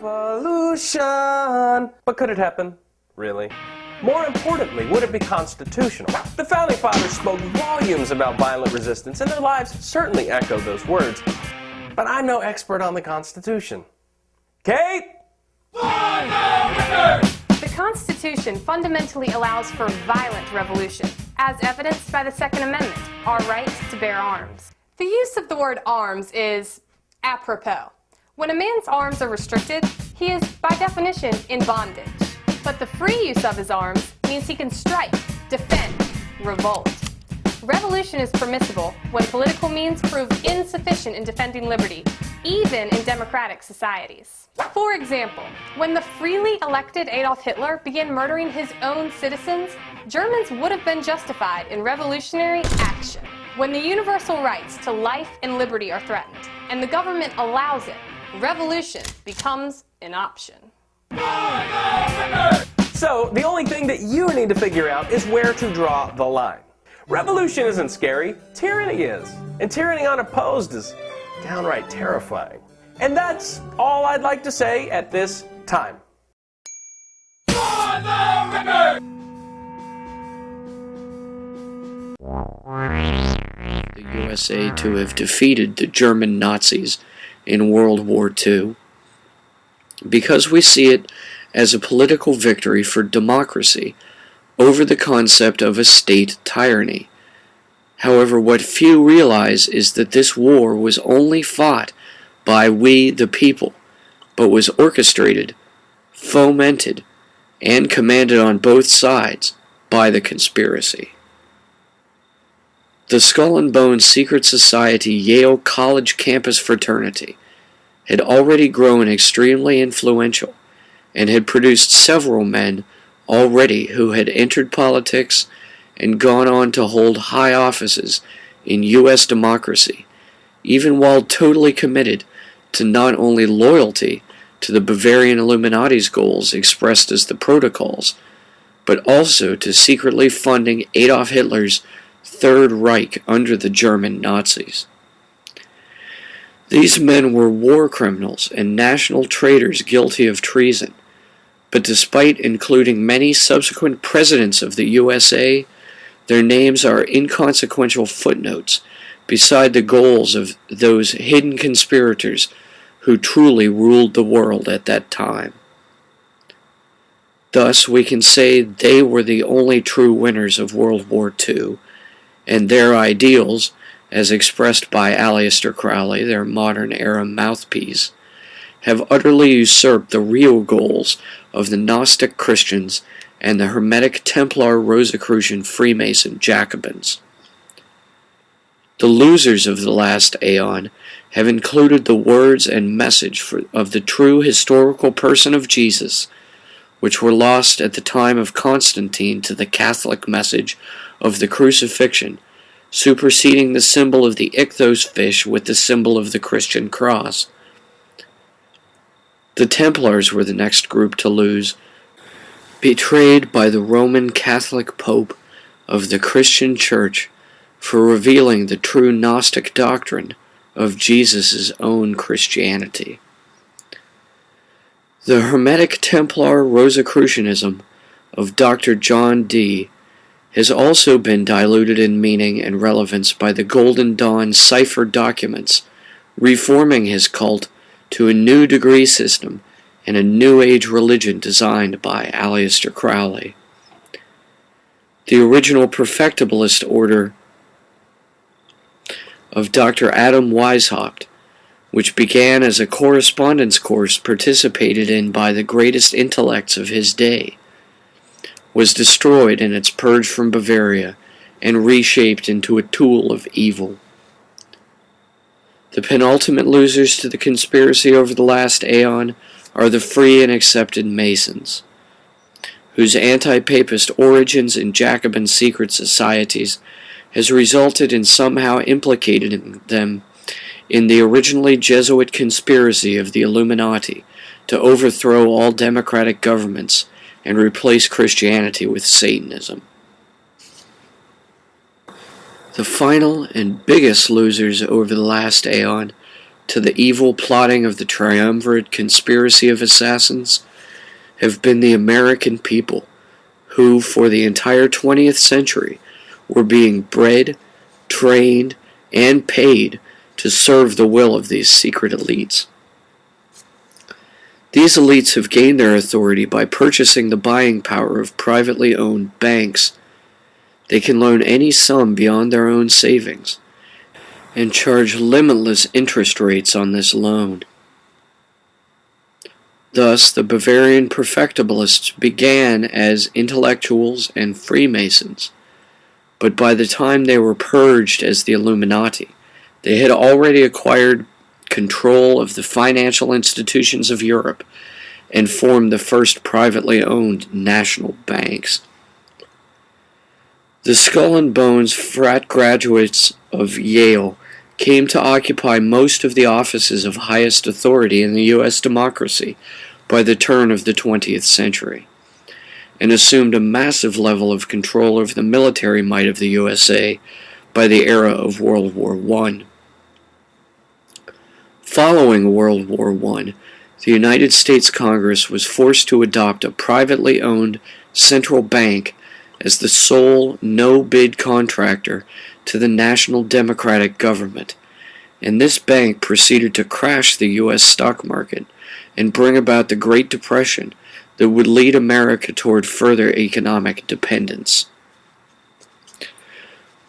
Revolution! But could it happen? Really? More importantly, would it be constitutional? The Founding Fathers spoke volumes about violent resistance, and their lives certainly echoed those words. But I'm no expert on the Constitution. Kate? The Constitution fundamentally allows for violent revolution, as evidenced by the Second Amendment, our right to bear arms. The use of the word arms is apropos. When a man's arms are restricted, he is, by definition, in bondage. But the free use of his arms means he can strike, defend, revolt. Revolution is permissible when political means prove insufficient in defending liberty, even in democratic societies. For example, when the freely elected Adolf Hitler began murdering his own citizens, Germans would have been justified in revolutionary action. When the universal rights to life and liberty are threatened, and the government allows it, revolution becomes an option. So, the only thing that you need to figure out is where to draw the line. Revolution isn't scary, tyranny is. And tyranny unopposed is downright terrifying. And that's all I'd like to say at this time. The USA to have defeated the German Nazis in World War II, because we see it as a political victory for democracy over the concept of a state tyranny. However, what few realize is that this war was only fought by we the people, but was orchestrated, fomented, and commanded on both sides by the conspiracy. The Skull and Bones secret society Yale College campus fraternity had already grown extremely influential and had produced several men already who had entered politics and gone on to hold high offices in U.S. democracy, even while totally committed to not only loyalty to the Bavarian Illuminati's goals expressed as the Protocols, but also to secretly funding Adolf Hitler's Third Reich under the German Nazis. These men were war criminals and national traitors guilty of treason, but despite including many subsequent presidents of the USA, their names are inconsequential footnotes beside the goals of those hidden conspirators who truly ruled the world at that time. Thus, we can say they were the only true winners of World War II, and their ideals, as expressed by Aleister Crowley, their modern-era mouthpiece, have utterly usurped the real goals of the Gnostic Christians and the Hermetic Templar Rosicrucian Freemason Jacobins. The losers of the last aeon have included the words and message of the true historical person of Jesus, which were lost at the time of Constantine to the Catholic message of the crucifixion, superseding the symbol of the ichthos fish with the symbol of the Christian cross. The Templars were the next group to lose, betrayed by the Roman Catholic Pope of the Christian Church for revealing the true Gnostic doctrine of Jesus' own Christianity. The Hermetic Templar Rosicrucianism of Dr. John Dee has also been diluted in meaning and relevance by the Golden Dawn cipher documents, reforming his cult to a new degree system and a New Age religion designed by Aleister Crowley. The original perfectibilist order of Dr. Adam Weishaupt, which began as a correspondence course participated in by the greatest intellects of his day, was destroyed in its purge from Bavaria and reshaped into a tool of evil. The penultimate losers to the conspiracy over the last aeon are the free and accepted Masons, whose anti-papist origins in Jacobin secret societies has resulted in somehow implicating them in the originally Jesuit conspiracy of the Illuminati to overthrow all democratic governments and replace Christianity with Satanism. The final and biggest losers over the last aeon to the evil plotting of the triumvirate conspiracy of assassins have been the American people, who for the entire 20th century were being bred, trained, and paid to serve the will of these secret elites. These elites have gained their authority by purchasing the buying power of privately owned banks. They can loan any sum beyond their own savings and charge limitless interest rates on this loan. Thus, the Bavarian perfectibilists began as intellectuals and Freemasons, but by the time they were purged as the Illuminati, they had already acquired control of the financial institutions of Europe and formed the first privately owned national banks. The skull and bones frat graduates of Yale came to occupy most of the offices of highest authority in the U.S. democracy by the turn of the 20th century, and assumed a massive level of control over the military might of the USA by the era of World War I. Following World War I, the United States Congress was forced to adopt a privately owned central bank as the sole no-bid contractor to the national democratic government, and this bank proceeded to crash the U.S. stock market and bring about the Great Depression that would lead America toward further economic dependence.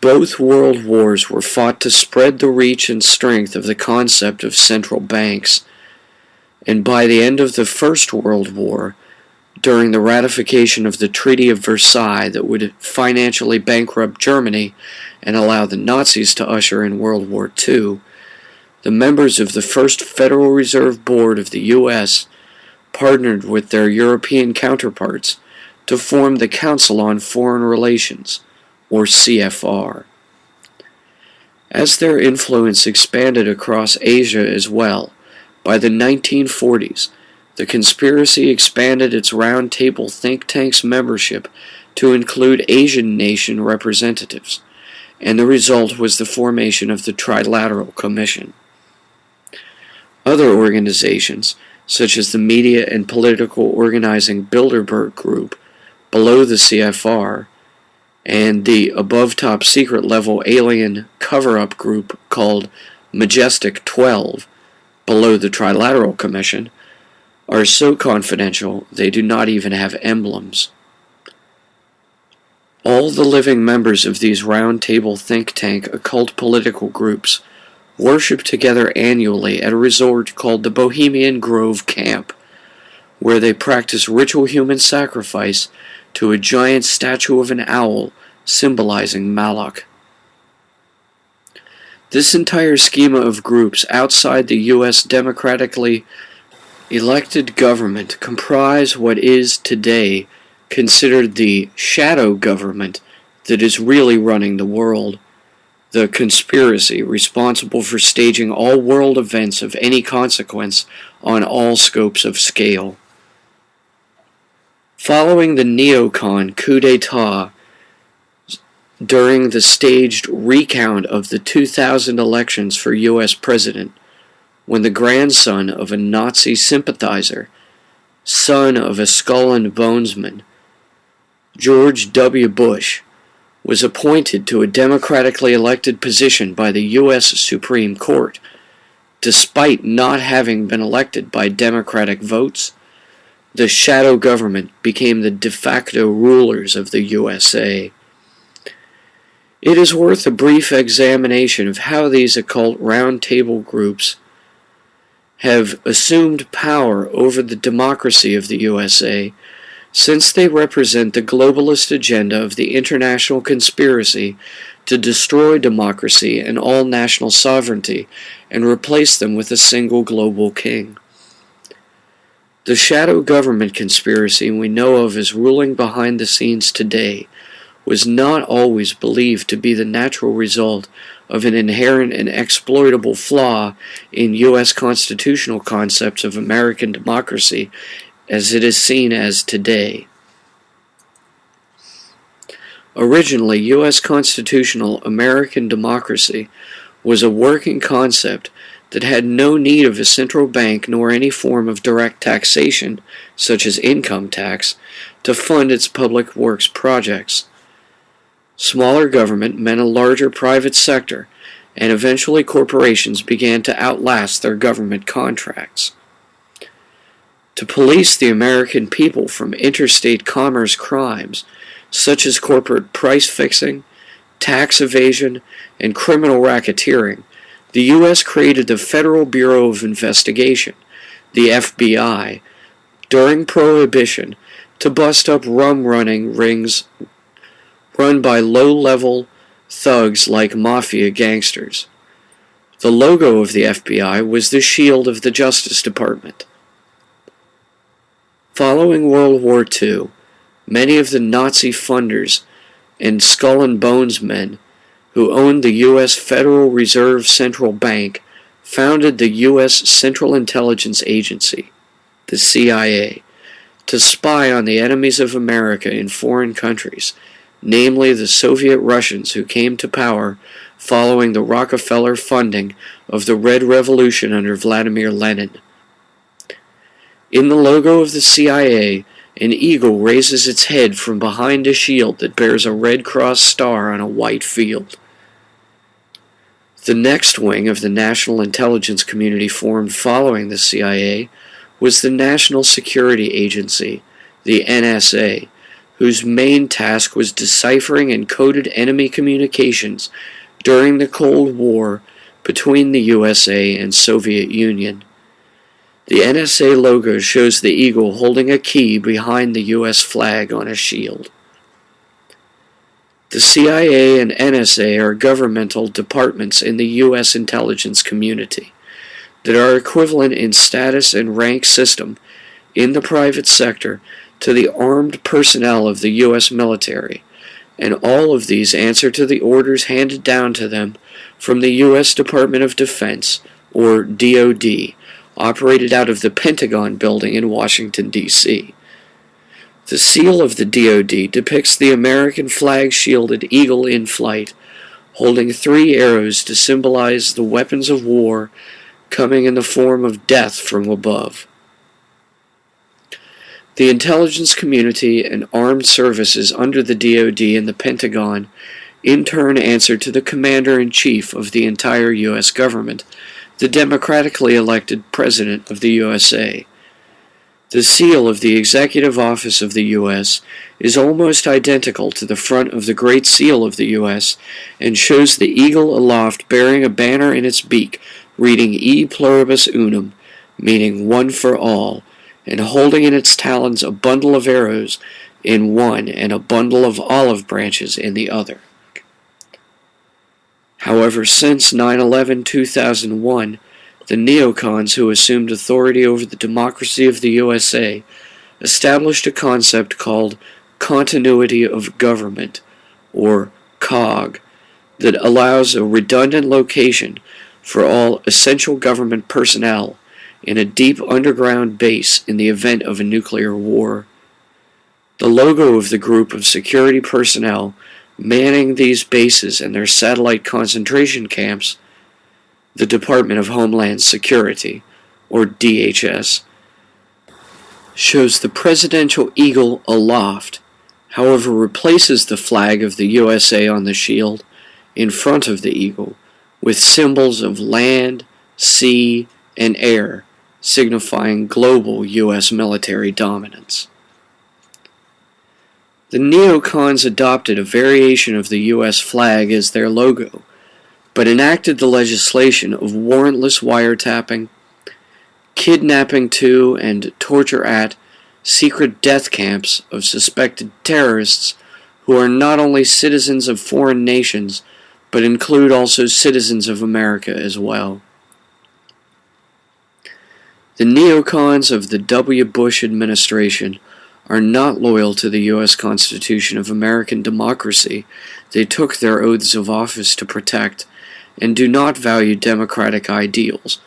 Both world wars were fought to spread the reach and strength of the concept of central banks, and by the end of the First World War, during the ratification of the Treaty of Versailles that would financially bankrupt Germany and allow the Nazis to usher in World War II, the members of the First Federal Reserve Board of the U.S. partnered with their European counterparts to form the Council on Foreign Relations, or CFR. As their influence expanded across Asia as well, by the 1940s, the conspiracy expanded its Round Table think tank's membership to include Asian nation representatives, and the result was the formation of the Trilateral Commission. Other organizations, such as the Media and Political Organizing Bilderberg Group, below the CFR, and the above top secret level alien cover-up group called Majestic 12, below the Trilateral Commission, are so confidential they do not even have emblems. All the living members of these round table think tank occult political groups worship together annually at a resort called the Bohemian Grove Camp, where they practice ritual human sacrifice to a giant statue of an owl symbolizing Malak. This entire schema of groups outside the U.S. democratically elected government comprise what is today considered the shadow government that is really running the world, the conspiracy responsible for staging all world events of any consequence on all scopes of scale. Following the neocon coup d'etat during the staged recount of the 2000 elections for U.S. president, when the grandson of a Nazi sympathizer, son of a skull and bonesman, George W. Bush, was appointed to a democratically elected position by the U.S. Supreme Court, despite not having been elected by Democratic votes, the shadow government became the de facto rulers of the USA. It is worth a brief examination of how these occult round table groups have assumed power over the democracy of the USA, since they represent the globalist agenda of the international conspiracy to destroy democracy and all national sovereignty and replace them with a single global king. The shadow government conspiracy we know of as ruling behind the scenes today was not always believed to be the natural result of an inherent and exploitable flaw in U.S. constitutional concepts of American democracy as it is seen as today. Originally, U.S. constitutional American democracy was a working concept that had no need of a central bank nor any form of direct taxation, such as income tax, to fund its public works projects. Smaller government meant a larger private sector, and eventually corporations began to outlast their government contracts. To police the American people from interstate commerce crimes, such as corporate price fixing, tax evasion, and criminal racketeering, the U.S. created the Federal Bureau of Investigation, the FBI, during Prohibition to bust up rum-running rings run by low-level thugs like mafia gangsters. The logo of the FBI was the shield of the Justice Department. Following World War II, many of the Nazi funders and skull and bones men who owned the U.S. Federal Reserve Central Bank founded the U.S. Central Intelligence Agency, the CIA, to spy on the enemies of America in foreign countries, namely the Soviet Russians who came to power following the Rockefeller funding of the Red Revolution under Vladimir Lenin. In the logo of the CIA, an eagle raises its head from behind a shield that bears a Red Cross star on a white field. The next wing of the national intelligence community formed following the CIA was the National Security Agency, the NSA, whose main task was deciphering encoded enemy communications during the Cold War between the USA and Soviet Union. The NSA logo shows the eagle holding a key behind the U.S. flag on a shield. The CIA and NSA are governmental departments in the U.S. intelligence community that are equivalent in status and rank system in the private sector to the armed personnel of the U.S. military, and all of these answer to the orders handed down to them from the U.S. Department of Defense, or DoD, operated out of the Pentagon building in Washington, D.C. The seal of the DoD depicts the American flag-shielded eagle in flight, holding 3 arrows to symbolize the weapons of war coming in the form of death from above. The intelligence community and armed services under the DoD and the Pentagon in turn answer to the Commander-in-Chief of the entire U.S. government, the democratically elected President of the USA. The seal of the Executive Office of the U.S. is almost identical to the front of the Great Seal of the U.S. and shows the eagle aloft bearing a banner in its beak reading E pluribus unum, meaning one for all, and holding in its talons a bundle of arrows in one and a bundle of olive branches in the other. However, since 9/11/2001, the neocons who assumed authority over the democracy of the USA established a concept called continuity of government, or COG, that allows a redundant location for all essential government personnel in a deep underground base in the event of a nuclear war. The logo of the group of security personnel manning these bases and their satellite concentration camps, the Department of Homeland Security, or DHS, shows the presidential eagle aloft, however replaces the flag of the USA on the shield in front of the eagle with symbols of land, sea, and air, signifying global U.S. military dominance. The neocons adopted a variation of the U.S. flag as their logo, but enacted the legislation of warrantless wiretapping, kidnapping to and torture at secret death camps of suspected terrorists who are not only citizens of foreign nations, but include also citizens of America as well. The neocons of the W. Bush administration are not loyal to the U.S. Constitution of American democracy they took their oaths of office to protect, and do not value democratic ideals,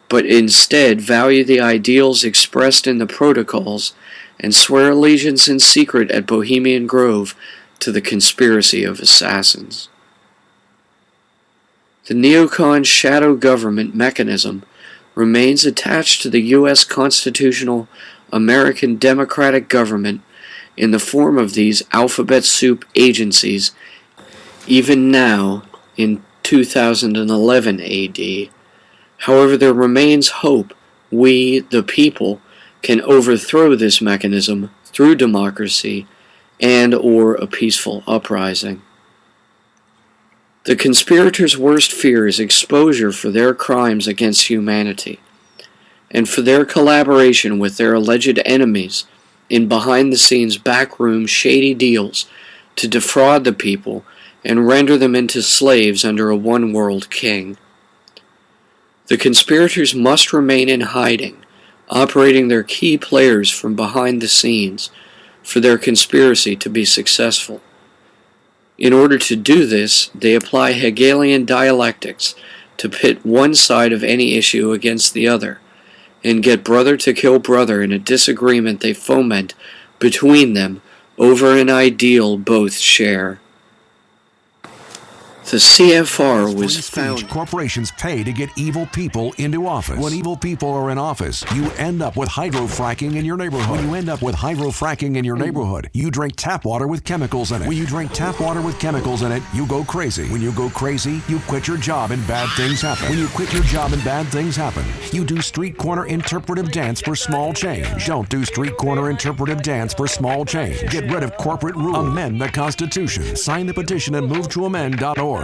but instead value the ideals expressed in the protocols and swear allegiance in secret at Bohemian Grove to the conspiracy of assassins. The neocon shadow government mechanism remains attached to the U.S. constitutional American democratic government in the form of these alphabet soup agencies even now in 2011 AD. However, there remains hope we, the people, can overthrow this mechanism through democracy and or a peaceful uprising. The conspirators' worst fear is exposure for their crimes against humanity, and for their collaboration with their alleged enemies in behind-the-scenes backroom shady deals to defraud the people and render them into slaves under a one-world king. The conspirators must remain in hiding, operating their key players from behind the scenes for their conspiracy to be successful. In order to do this, they apply Hegelian dialectics to pit one side of any issue against the other, and get brother to kill brother in a disagreement they foment between them over an ideal both share. The CFR was founded. Corporations pay to get evil people into office. When evil people are in office, you end up with hydrofracking in your neighborhood. When you end up with hydrofracking in your neighborhood, you drink tap water with chemicals in it. When you drink tap water with chemicals in it, you go crazy. When you go crazy, you quit your job and bad things happen. When you quit your job and bad things happen, you do street corner interpretive dance for small change. Don't do street corner interpretive dance for small change. Get rid of corporate rule. Amend the Constitution. Sign the petition at movetwoamend.org.